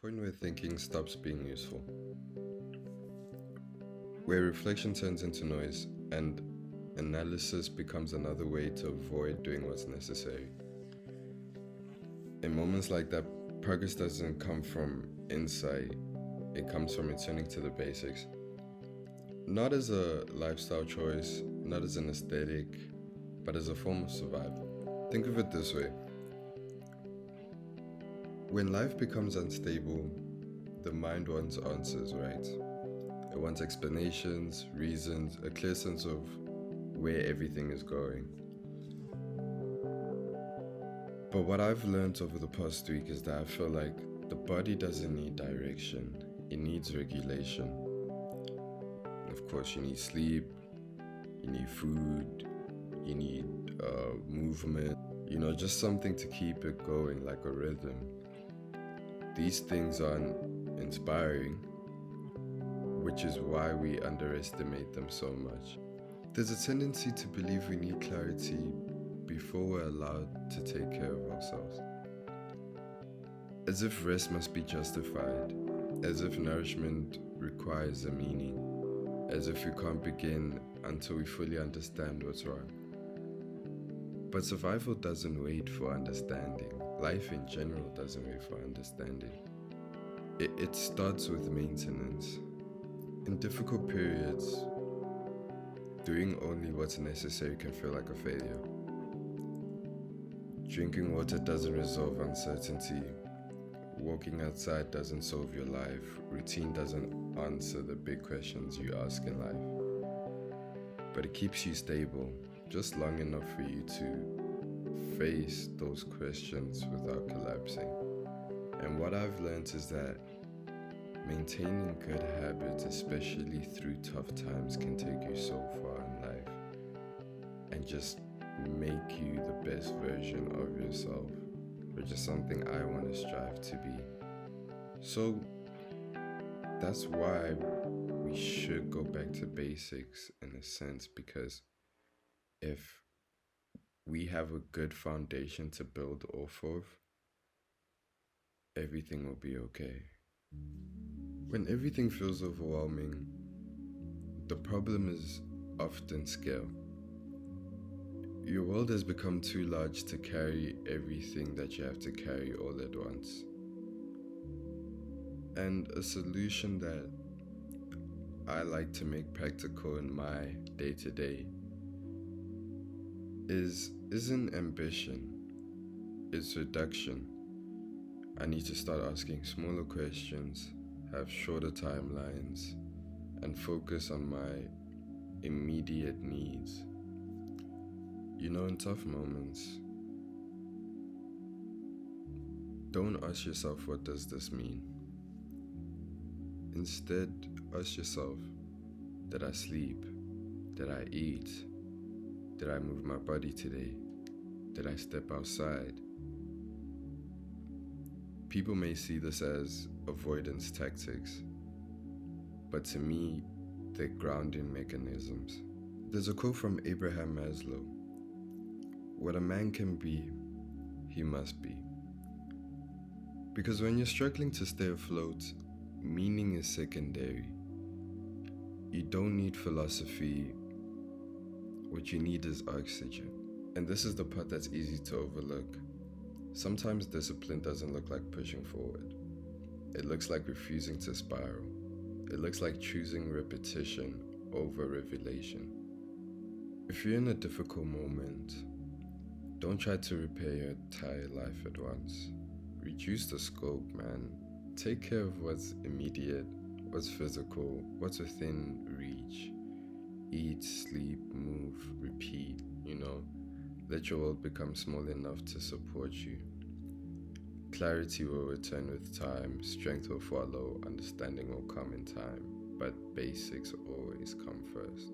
point where thinking stops being useful, where reflection turns into noise and analysis becomes another way to avoid doing what's necessary. In moments like that, progress doesn't come from insight, it comes from returning to the basics. Not as a lifestyle choice, not as an aesthetic, but as a form of survival. Think of it this way. When life becomes unstable, the mind wants answers, right? It wants explanations, reasons, a clear sense of where everything is going. But what I've learned over the past week is that I feel like the body doesn't need direction, it needs regulation. Of course, you need sleep, you need food, you need movement, just something to keep it going like a rhythm. These things aren't inspiring, which is why we underestimate them so much. There's a tendency to believe we need clarity before we're allowed to take care of ourselves. As if rest must be justified, as if nourishment requires a meaning, as if we can't begin until we fully understand what's wrong. But survival doesn't wait for understanding. Life in general doesn't wait for understanding. It starts with maintenance. In difficult periods, doing only what's necessary can feel like a failure. Drinking water doesn't resolve uncertainty. Walking outside doesn't solve your life. Routine doesn't answer the big questions you ask in life. But it keeps you stable, just long enough for you to face those questions without collapsing. And what I've learned is that maintaining good habits, especially through tough times, can take you so far in life and just make you the best version of yourself, which is something I want to strive to be. So that's why we should go back to basics in a sense, because if we have a good foundation to build off of, everything will be okay. When everything feels overwhelming, the problem is often scale. Your world has become too large to carry everything that you have to carry all at once. And a solution that I like to make practical in my day-to-day isn't ambition, it's reduction. I need to start asking smaller questions, have shorter timelines, and focus on my immediate needs. In tough moments, don't ask yourself, what does this mean? Instead, ask yourself, did I sleep? Did I eat? Did I move my body today? Did I step outside? People may see this as avoidance tactics, but to me, they're grounding mechanisms. There's a quote from Abraham Maslow: what a man can be, he must be. Because when you're struggling to stay afloat, meaning is secondary. You don't need philosophy. What you need is oxygen. And this is the part that's easy to overlook. Sometimes discipline doesn't look like pushing forward. It looks like refusing to spiral. It looks like choosing repetition over revelation. If you're in a difficult moment, don't try to repair your entire life at once. Reduce the scope, man. Take care of what's immediate, what's physical, what's within reach. Eat, sleep, move, repeat, Let your world become small enough to support you. Clarity will return with time, strength will follow, understanding will come in time, but basics always come first.